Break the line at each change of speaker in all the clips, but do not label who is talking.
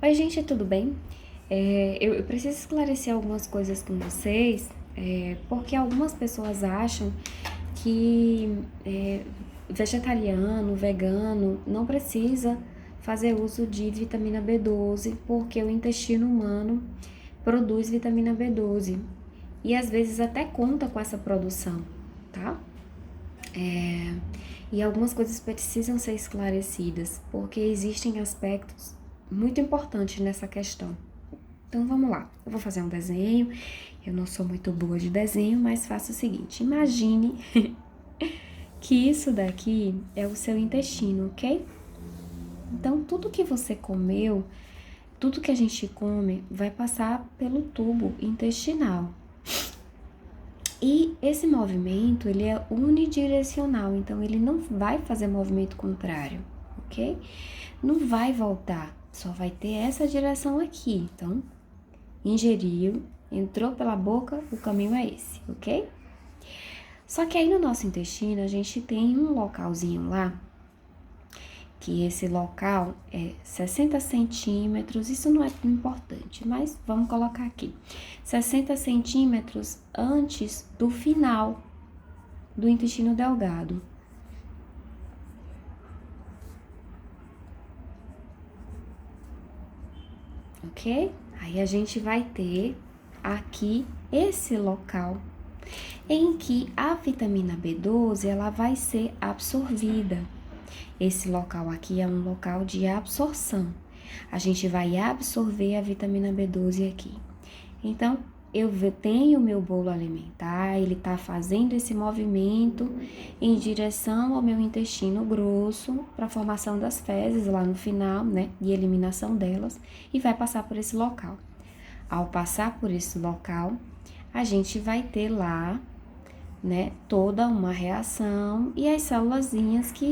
Oi, gente, tudo bem? Eu preciso esclarecer algumas coisas com vocês, porque algumas pessoas acham que vegetariano, vegano, não precisa fazer uso de vitamina B12, porque o intestino humano produz vitamina B12 e às vezes até conta com essa produção, tá? E algumas coisas precisam ser esclarecidas, porque existem aspectos muito importantes nessa questão. Então vamos lá, eu vou fazer um desenho. Eu não sou muito boa de desenho, mas faça o seguinte: imagine que isso daqui é o seu intestino, ok? Então tudo que você comeu, tudo que a gente come, vai passar pelo tubo intestinal. E esse movimento, ele é unidirecional, então ele não vai fazer movimento contrário, ok? Não vai voltar, só vai ter essa direção aqui. Então, ingeriu, entrou pela boca, o caminho é esse, ok? Só que aí no nosso intestino a gente tem um localzinho lá, que esse local é 60 centímetros, isso não é tão importante, mas vamos colocar aqui, 60 centímetros antes do final do intestino delgado. Ok? Aí a gente vai ter aqui esse local em que a vitamina B12 ela vai ser absorvida. Esse local aqui é um local de absorção. A gente vai absorver a vitamina B12 aqui. Então, eu tenho o meu bolo alimentar, ele tá fazendo esse movimento em direção ao meu intestino grosso para a formação das fezes lá no final, né, e eliminação delas, e vai passar por esse local. Ao passar por esse local, a gente vai ter lá, né, toda uma reação e as célulazinhas que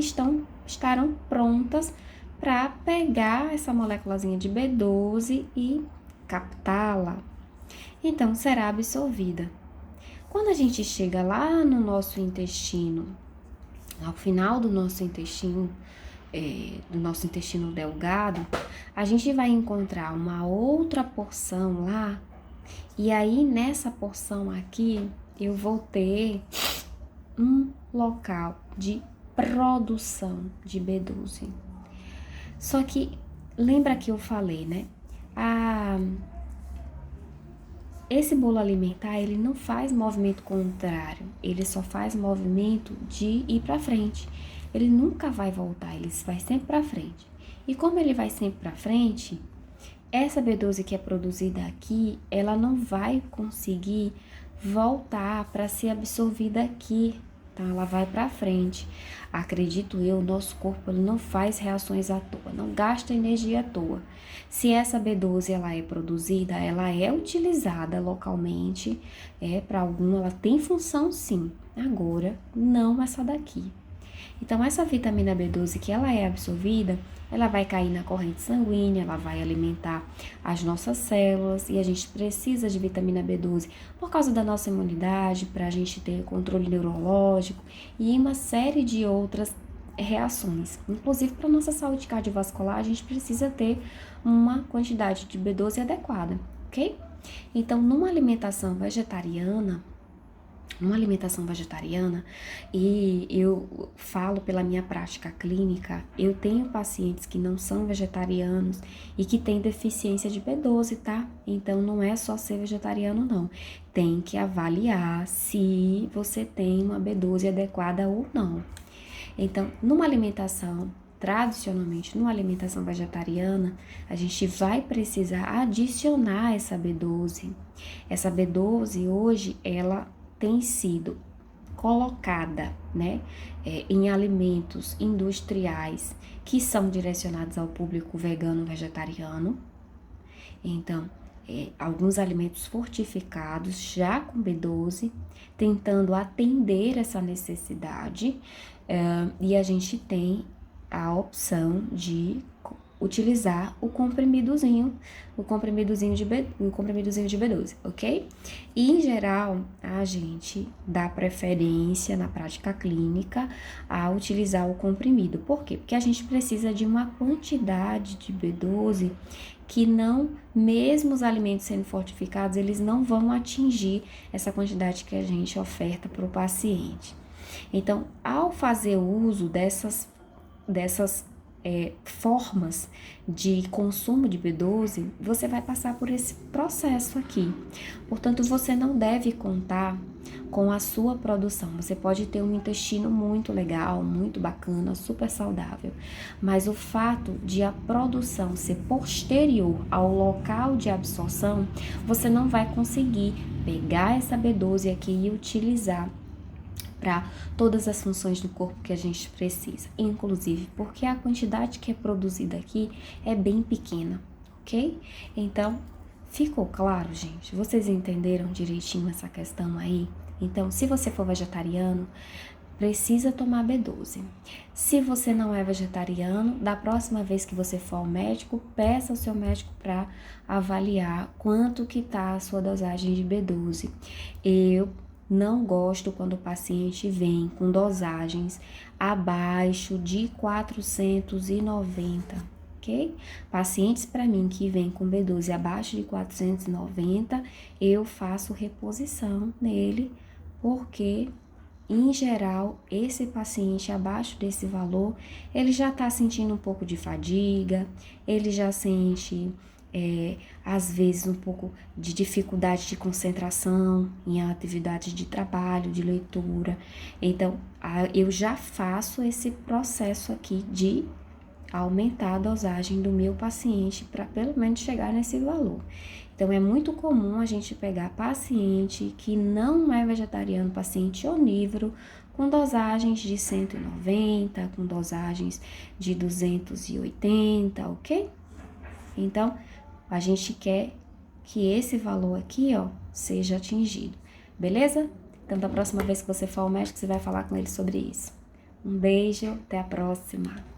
estarão prontas para pegar essa moléculazinha de B12 e captá-la. Então, será absorvida. Quando a gente chega lá no nosso intestino, ao final do nosso intestino delgado, a gente vai encontrar uma outra porção lá, e aí nessa porção aqui eu vou ter um local de produção de B12. Só que lembra que eu falei, né? Esse bolo alimentar, ele não faz movimento contrário, ele só faz movimento de ir para frente. Ele nunca vai voltar, ele vai sempre para frente. E como ele vai sempre para frente, essa B12 que é produzida aqui, ela não vai conseguir voltar para ser absorvida aqui, tá? Ela vai para frente. Acredito eu, o nosso corpo ele não faz reações à toa, não gasta energia à toa. Se essa B12 ela é produzida, ela é utilizada localmente, para algum, ela tem função sim. Agora, não essa daqui. Então, essa vitamina B12 que ela é absorvida, ela vai cair na corrente sanguínea, ela vai alimentar as nossas células e a gente precisa de vitamina B12 por causa da nossa imunidade, para a gente ter controle neurológico e uma série de outras reações. Inclusive, para nossa saúde cardiovascular, a gente precisa ter uma quantidade de B12 adequada, ok? Então, numa alimentação vegetariana, e eu falo pela minha prática clínica, eu tenho pacientes que não são vegetarianos e que têm deficiência de B12, tá? Então, não é só ser vegetariano, não. Tem que avaliar se você tem uma B12 adequada ou não. Então, tradicionalmente, numa alimentação vegetariana, a gente vai precisar adicionar essa B12. Essa B12 hoje, ela tem sido colocada, né, em alimentos industriais que são direcionados ao público vegano vegetariano. Então, alguns alimentos fortificados já com B12, tentando atender essa necessidade, e a gente tem a opção de utilizar o comprimidozinho de B12, ok? E, em geral, a gente dá preferência na prática clínica a utilizar o comprimido. Por quê? Porque a gente precisa de uma quantidade de B12 que não, mesmo os alimentos sendo fortificados, eles não vão atingir essa quantidade que a gente oferta para o paciente. Então, ao fazer uso dessas formas de consumo de B12, você vai passar por esse processo aqui. Portanto, você não deve contar com a sua produção. Você pode ter um intestino muito legal, muito bacana, super saudável, mas o fato de a produção ser posterior ao local de absorção, você não vai conseguir pegar essa B12 aqui e utilizar para todas as funções do corpo que a gente precisa, inclusive porque a quantidade que é produzida aqui é bem pequena, ok? Então, ficou claro, gente? Vocês entenderam direitinho essa questão aí? Então, se você for vegetariano, precisa tomar B12. Se você não é vegetariano, da próxima vez que você for ao médico, peça ao seu médico para avaliar quanto que tá a sua dosagem de B12. Eu não gosto quando o paciente vem com dosagens abaixo de 490, ok? Pacientes para mim que vêm com B12 abaixo de 490, eu faço reposição nele, porque em geral, esse paciente abaixo desse valor, ele já está sentindo um pouco de fadiga, ele já sente às vezes um pouco de dificuldade de concentração em atividades de trabalho, de leitura. Então, eu já faço esse processo aqui de aumentar a dosagem do meu paciente para pelo menos chegar nesse valor. Então, é muito comum a gente pegar paciente que não é vegetariano, paciente onívoro, com dosagens de 190, com dosagens de 280, ok? Então, a gente quer que esse valor aqui, ó, seja atingido, beleza? Então, da próxima vez que você for ao médico, você vai falar com ele sobre isso. Um beijo, até a próxima!